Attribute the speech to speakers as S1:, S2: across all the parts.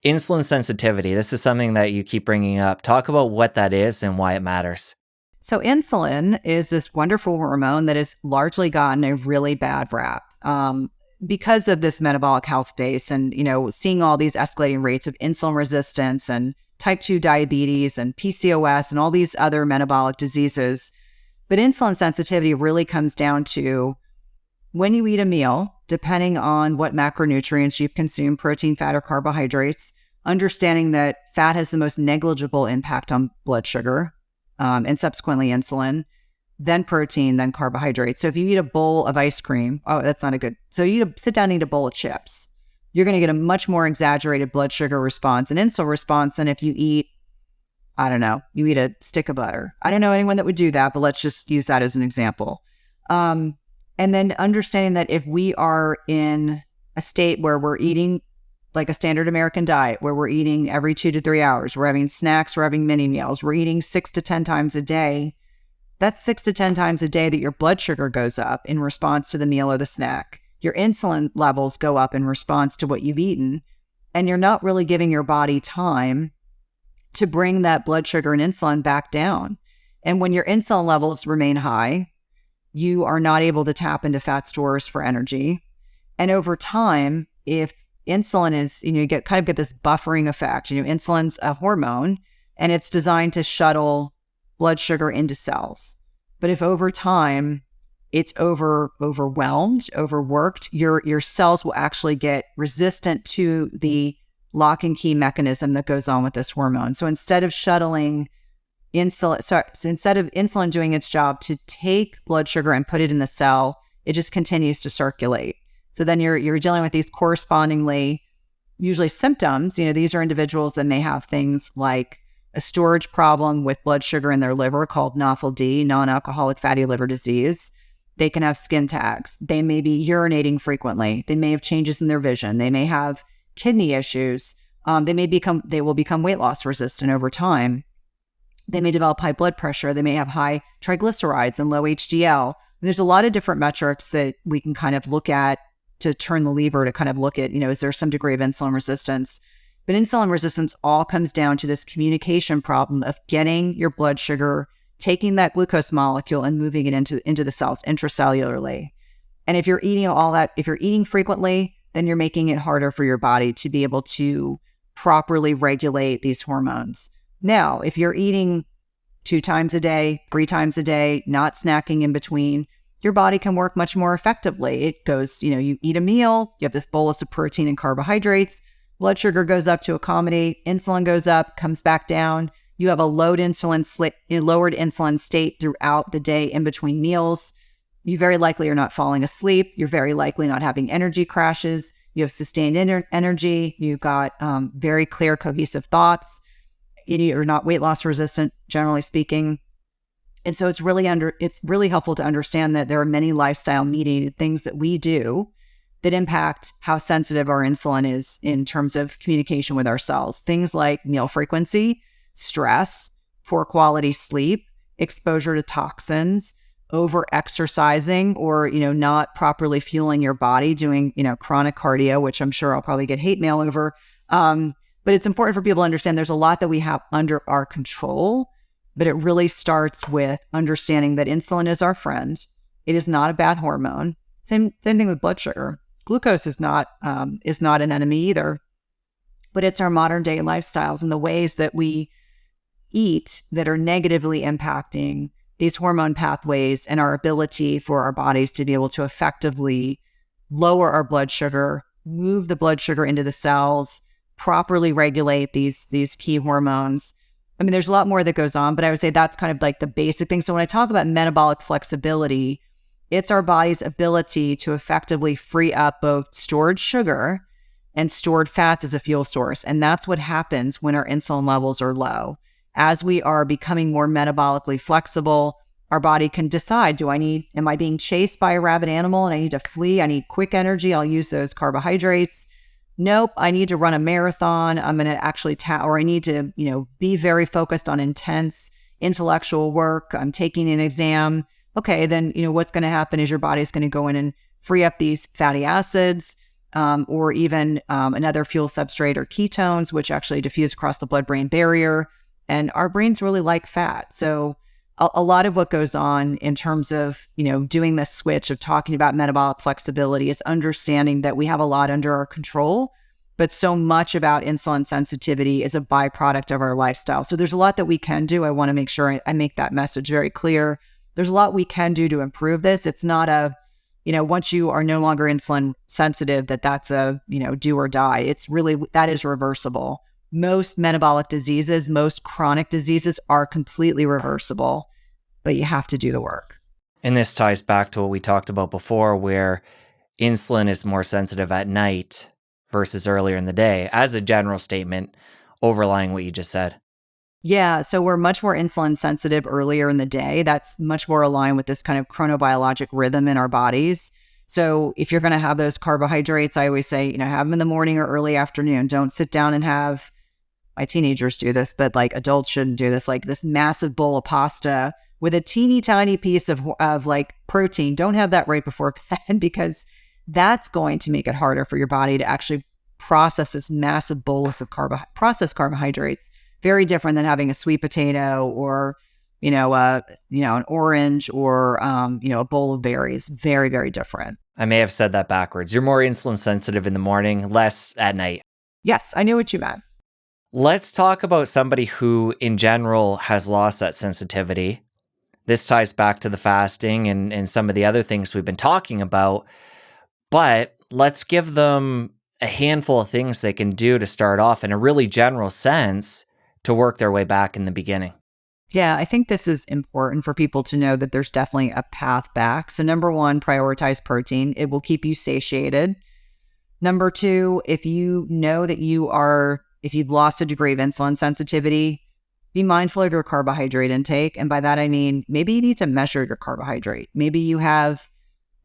S1: Insulin sensitivity. This is something that you keep bringing up. Talk about what that is and why it matters.
S2: So insulin is this wonderful hormone that has largely gotten a really bad rap because of this metabolic health base and, seeing all these escalating rates of insulin resistance and type 2 diabetes and PCOS and all these other metabolic diseases. But insulin sensitivity really comes down to when you eat a meal, depending on what macronutrients you've consumed, protein, fat, or carbohydrates, understanding that fat has the most negligible impact on blood sugar and subsequently insulin, then protein, then carbohydrates. So if you eat a bowl of ice cream, that's not a good. So you sit down and eat a bowl of chips, you're going to get a much more exaggerated blood sugar response and insulin response than if you eat, you eat a stick of butter. I don't know anyone that would do that, but let's just use that as an example. And then understanding that if we are in a state where we're eating like a standard American diet, where we're eating every 2 to 3 hours, we're having snacks, we're having mini meals, we're eating 6 to 10 times a day, that's 6 to 10 times a day that your blood sugar goes up in response to the meal or the snack. Your insulin levels go up in response to what you've eaten, and you're not really giving your body time to bring that blood sugar and insulin back down. And when your insulin levels remain high, you are not able to tap into fat stores for energy. And over time, if insulin is, you get this buffering effect. Insulin's a hormone and it's designed to shuttle blood sugar into cells. But if over time it's overwhelmed, overworked, your cells will actually get resistant to the lock and key mechanism that goes on with this hormone. So instead of shuttling instead of insulin doing its job to take blood sugar and put it in the cell, it just continues to circulate. So then you're dealing with these correspondingly, usually symptoms. These are individuals that may have things like a storage problem with blood sugar in their liver called NAFLD, non-alcoholic fatty liver disease. They can have skin tags. They may be urinating frequently. They may have changes in their vision. They may have kidney issues. They will become weight loss resistant over time. They may develop high blood pressure. They may have high triglycerides and low HDL. There's a lot of different metrics that we can kind of look at to turn the lever to kind of look at, is there some degree of insulin resistance? But insulin resistance all comes down to this communication problem of getting your blood sugar, taking that glucose molecule and moving it into the cells intracellularly. And if you're eating if you're eating frequently, then you're making it harder for your body to be able to properly regulate these hormones. Now, if you're eating 2 times a day, 3 times a day, not snacking in between, your body can work much more effectively. It goes, you eat a meal, you have this bolus of protein and carbohydrates, blood sugar goes up to accommodate, insulin goes up, comes back down. You have a lowered insulin state throughout the day in between meals. You very likely are not falling asleep. You're very likely not having energy crashes. You have sustained energy. You've got very clear, cohesive thoughts. You're not weight loss resistant, generally speaking. And so it's really helpful to understand that there are many lifestyle mediated things that we do that impact how sensitive our insulin is in terms of communication with our cells. Things like meal frequency, stress, poor quality sleep, exposure to toxins, over exercising, or, not properly fueling your body, doing, chronic cardio, which I'm sure I'll probably get hate mail over. But it's important for people to understand there's a lot that we have under our control, but it really starts with understanding that insulin is our friend. It is not a bad hormone. Same thing with blood sugar. Glucose is not an enemy either, but it's our modern day lifestyles and the ways that we eat that are negatively impacting these hormone pathways and our ability for our bodies to be able to effectively lower our blood sugar, move the blood sugar into the cells, properly regulate these key hormones. I mean, there's a lot more that goes on, but I would say that's kind of like the basic thing. So when I talk about metabolic flexibility, it's our body's ability to effectively free up both stored sugar and stored fats as a fuel source. And that's what happens when our insulin levels are low. As we are becoming more metabolically flexible, our body can decide, am I being chased by a rabid animal and I need to flee? I need quick energy. I'll use those carbohydrates. Nope, I need to run a marathon. I'm going to actually, or I need to, be very focused on intense intellectual work. I'm taking an exam. Okay, then, what's going to happen is your body's going to go in and free up these fatty acids. or even another fuel substrate or ketones, which actually diffuse across the blood-brain barrier. And our brains really like fat. So a lot of what goes on in terms of, doing this switch of talking about metabolic flexibility is understanding that we have a lot under our control, but so much about insulin sensitivity is a byproduct of our lifestyle. So there's a lot that we can do. I want to make sure I make that message very clear. There's a lot we can do to improve this. It's not once you are no longer insulin sensitive, that's a, do or die. It's really, that is reversible. Most metabolic diseases, most chronic diseases are completely reversible, but you have to do the work.
S1: And this ties back to what we talked about before, where insulin is more sensitive at night versus earlier in the day, as a general statement overlying what you just said.
S2: Yeah, so we're much more insulin sensitive earlier in the day. That's much more aligned with this kind of chronobiologic rhythm in our bodies. So if you're going to have those carbohydrates, I always say, have them in the morning or early afternoon. Don't sit down and have, my teenagers do this, but like adults shouldn't do this, like this massive bowl of pasta with a teeny tiny piece of like protein. Don't have that right before bed, because that's going to make it harder for your body to actually process this massive bolus of processed carbohydrates. Very different than having a sweet potato or, an orange or, a bowl of berries. Very, very different.
S1: I may have said that backwards. You're more insulin sensitive in the morning, less at night.
S2: Yes, I knew what you meant.
S1: Let's talk about somebody who, in general, has lost that sensitivity. This ties back to the fasting and some of the other things we've been talking about. But let's give them a handful of things they can do to start off in a really general sense to work their way back in the beginning.
S2: Yeah, I think this is important for people to know that there's definitely a path back. So number one, prioritize protein. It will keep you satiated. Number two, if you know that if you've lost a degree of insulin sensitivity, be mindful of your carbohydrate intake. And by that, I mean, maybe you need to measure your carbohydrate. Maybe you have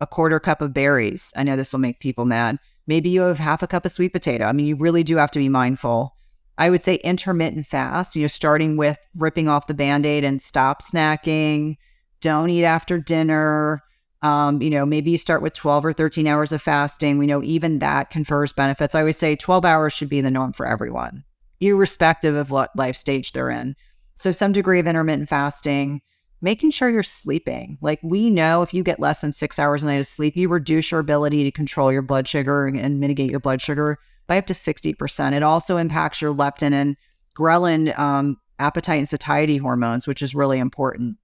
S2: a quarter cup of berries. I know this will make people mad. Maybe you have half a cup of sweet potato. I mean, you really do have to be mindful. I would say intermittent fast, starting with ripping off the Band-Aid and stop snacking. Don't eat after dinner. Maybe you start with 12 or 13 hours of fasting. We know even that confers benefits. I always say 12 hours should be the norm for everyone, irrespective of what life stage they're in. So some degree of intermittent fasting, making sure you're sleeping. Like, we know if you get less than 6 hours a night of sleep, you reduce your ability to control your blood sugar and mitigate your blood sugar by up to 60%. It also impacts your leptin and ghrelin, appetite and satiety hormones, which is really important.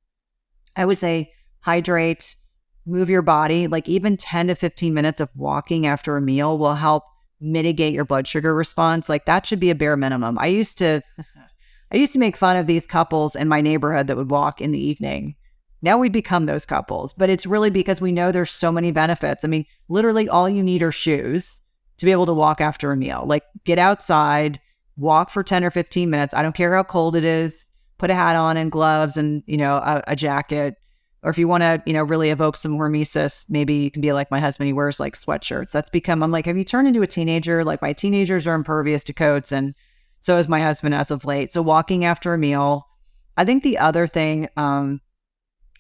S2: I would say hydrate, move your body. Like, even 10 to 15 minutes of walking after a meal will help mitigate your blood sugar response. Like, that should be a bare minimum. I used to make fun of these couples in my neighborhood that would walk in the evening. Now we become those couples, but it's really because we know there's so many benefits. I mean, literally all you need are shoes to be able to walk after a meal. Like, get outside, walk for 10 or 15 minutes. I don't care how cold it is. Put a hat on and gloves and, a jacket. Or if you want to, really evoke some hormesis, maybe you can be like my husband. He wears like sweatshirts. I'm like, have you turned into a teenager? Like, my teenagers are impervious to coats, and so is my husband as of late. So walking after a meal. I think the other thing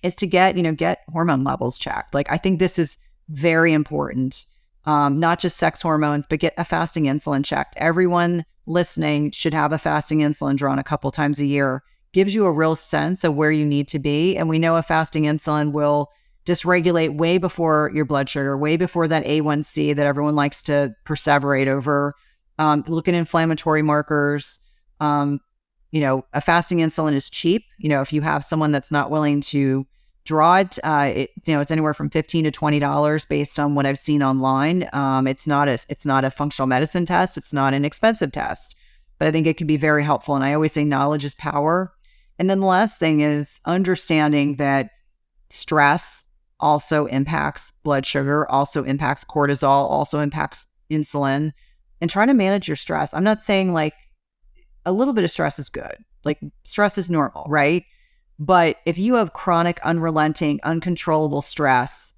S2: is to get hormone levels checked. Like, I think this is very important. Not just sex hormones, but get a fasting insulin checked. Everyone listening should have a fasting insulin drawn a couple times a year. Gives you a real sense of where you need to be. And we know a fasting insulin will dysregulate way before your blood sugar, way before that A1C that everyone likes to perseverate over. Look at inflammatory markers. A fasting insulin is cheap. If you have someone that's not willing to draw it, it's anywhere from $15 to $20 based on what I've seen online. It's not a functional medicine test. It's not an expensive test, but I think it can be very helpful. And I always say knowledge is power. And then the last thing is understanding that stress also impacts blood sugar, also impacts cortisol, also impacts insulin, and trying to manage your stress. I'm not saying like a little bit of stress is good. Like, stress is normal, right? But if you have chronic, unrelenting, uncontrollable stress,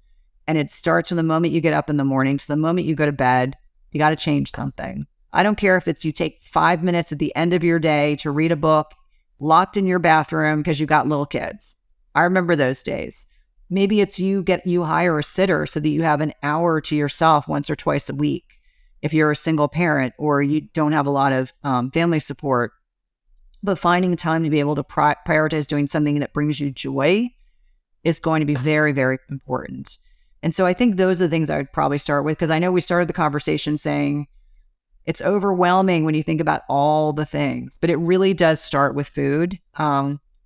S2: and it starts from the moment you get up in the morning to the moment you go to bed, you got to change something. I don't care if it's you take 5 minutes at the end of your day to read a book locked in your bathroom because you got little kids. I remember those days. Maybe it's you hire a sitter so that you have an hour to yourself once or twice a week. if you're a single parent or you don't have a lot of family support. But finding time to be able to prioritize doing something that brings you joy is going to be very, very important. And so I think those are the things I would probably start with, because I know we started the conversation saying it's overwhelming when you think about all the things, but it really does start with food.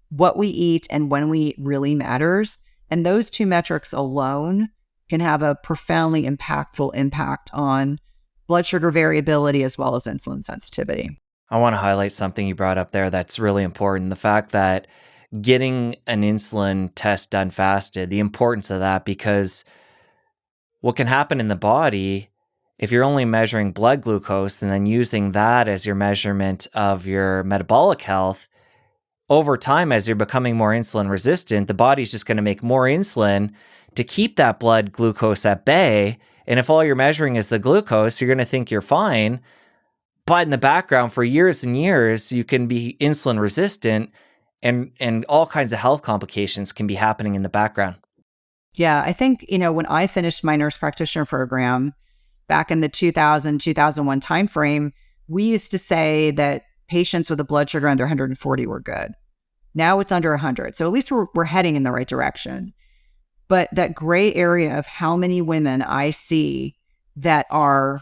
S2: What we eat and when we eat really matters. And those two metrics alone can have a profoundly impactful impact on blood sugar variability as well as insulin sensitivity.
S1: I want to highlight something you brought up there that's really important. The fact that getting an insulin test done fasted, the importance of that, because what can happen in the body if you're only measuring blood glucose and then using that as your measurement of your metabolic health, over time, as you're becoming more insulin resistant, the body's just going to make more insulin to keep that blood glucose at bay. And if all you're measuring is the glucose, you're going to think you're fine. But in the background, for years and years, you can be insulin resistant, and all kinds of health complications can be happening in the background.
S2: Yeah, I think, when I finished my nurse practitioner program back in the 2001 timeframe, we used to say that patients with a blood sugar under 140 were good. Now it's under 100. So at least we're heading in the right direction. But that gray area of how many women I see that are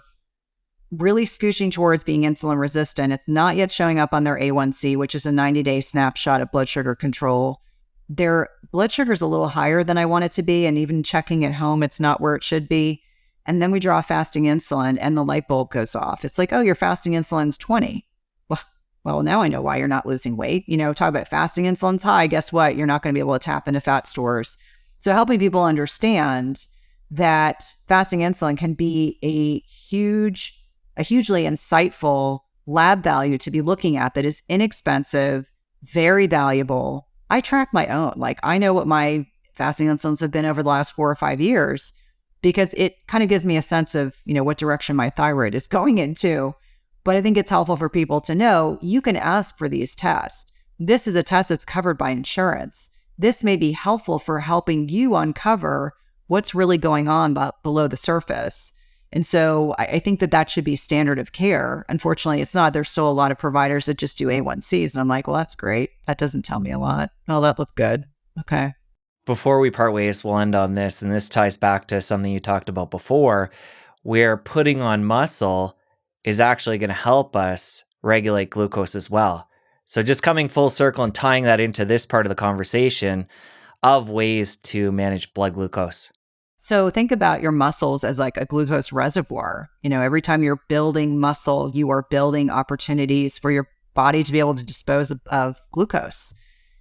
S2: really scooching towards being insulin resistant, it's not yet showing up on their A1C, which is a 90-day snapshot of blood sugar control. Their blood sugar is a little higher than I want it to be, and even checking at home, it's not where it should be. And then we draw fasting insulin and the light bulb goes off. It's like, oh, your fasting insulin's 20. Well, now I know why you're not losing weight. Talk about fasting insulin's high. Guess what? You're not going to be able to tap into fat stores. So helping people understand that fasting insulin can be a hugely insightful lab value to be looking at that is inexpensive, very valuable. I track my own. Like, I know what my fasting insulins have been over the last 4 or 5 years, because it kind of gives me a sense of, what direction my thyroid is going into. But I think it's helpful for people to know you can ask for these tests. This is a test that's covered by insurance. This may be helpful for helping you uncover what's really going on below the surface. And so I think that should be standard of care. Unfortunately, it's not. There's still a lot of providers that just do A1Cs. And I'm like, well, that's great. That doesn't tell me a lot. Oh, that looked good. Okay.
S1: Before we part ways, we'll end on this. And this ties back to something you talked about before, where putting on muscle is actually going to help us regulate glucose as well. So just coming full circle and tying that into this part of the conversation of ways to manage blood glucose.
S2: So think about your muscles as like a glucose reservoir. Every time you're building muscle, you are building opportunities for your body to be able to dispose of glucose.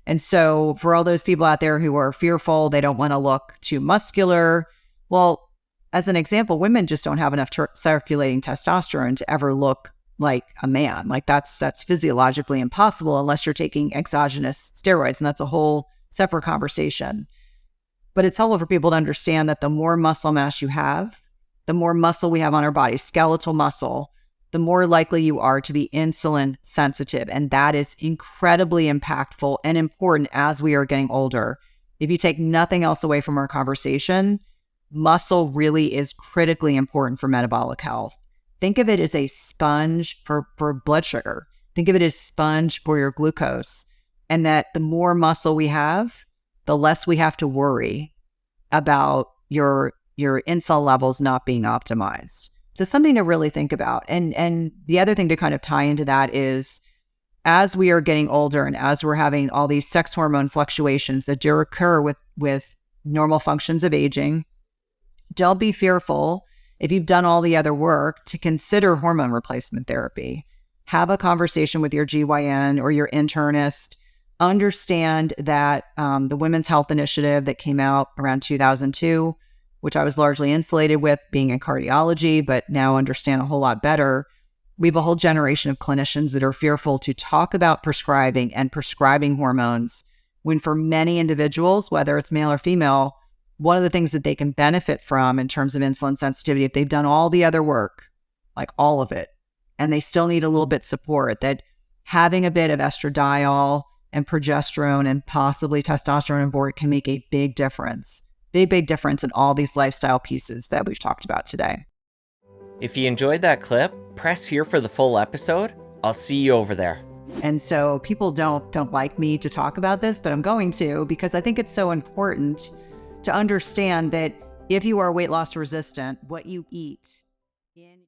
S2: And so for all those people out there who are fearful, they don't want to look too muscular. Well, as an example, women just don't have enough circulating testosterone to ever look like a man. Like that's physiologically impossible unless you're taking exogenous steroids. And that's a whole separate conversation. But it's helpful for people to understand that the more muscle mass you have, the more muscle we have on our body, skeletal muscle, the more likely you are to be insulin sensitive. And that is incredibly impactful and important as we are getting older. If you take nothing else away from our conversation, muscle really is critically important for metabolic health. Think of it as a sponge for blood sugar. Think of it as sponge for your glucose. And that the more muscle we have, the less we have to worry about your insulin levels not being optimized. So something to really think about. And the other thing to kind of tie into that is, as we are getting older and as we're having all these sex hormone fluctuations that do occur with normal functions of aging, don't be fearful, if you've done all the other work, to consider hormone replacement therapy. Have a conversation with your GYN or your internist. Understand that the Women's Health Initiative that came out around 2002, which I was largely insulated with being in cardiology, but now understand a whole lot better. We have a whole generation of clinicians that are fearful to talk about prescribing hormones, when for many individuals, whether it's male or female, one of the things that they can benefit from in terms of insulin sensitivity, if they've done all the other work, like all of it, and they still need a little bit support, that having a bit of estradiol and progesterone and possibly testosterone on board can make a big difference. Big difference in all these lifestyle pieces that we've talked about today.
S1: If you enjoyed that clip, press here for the full episode. I'll see you over there.
S2: And so people don't like me to talk about this, but I'm going to, because I think it's so important to understand that if you are weight loss resistant, what you eat in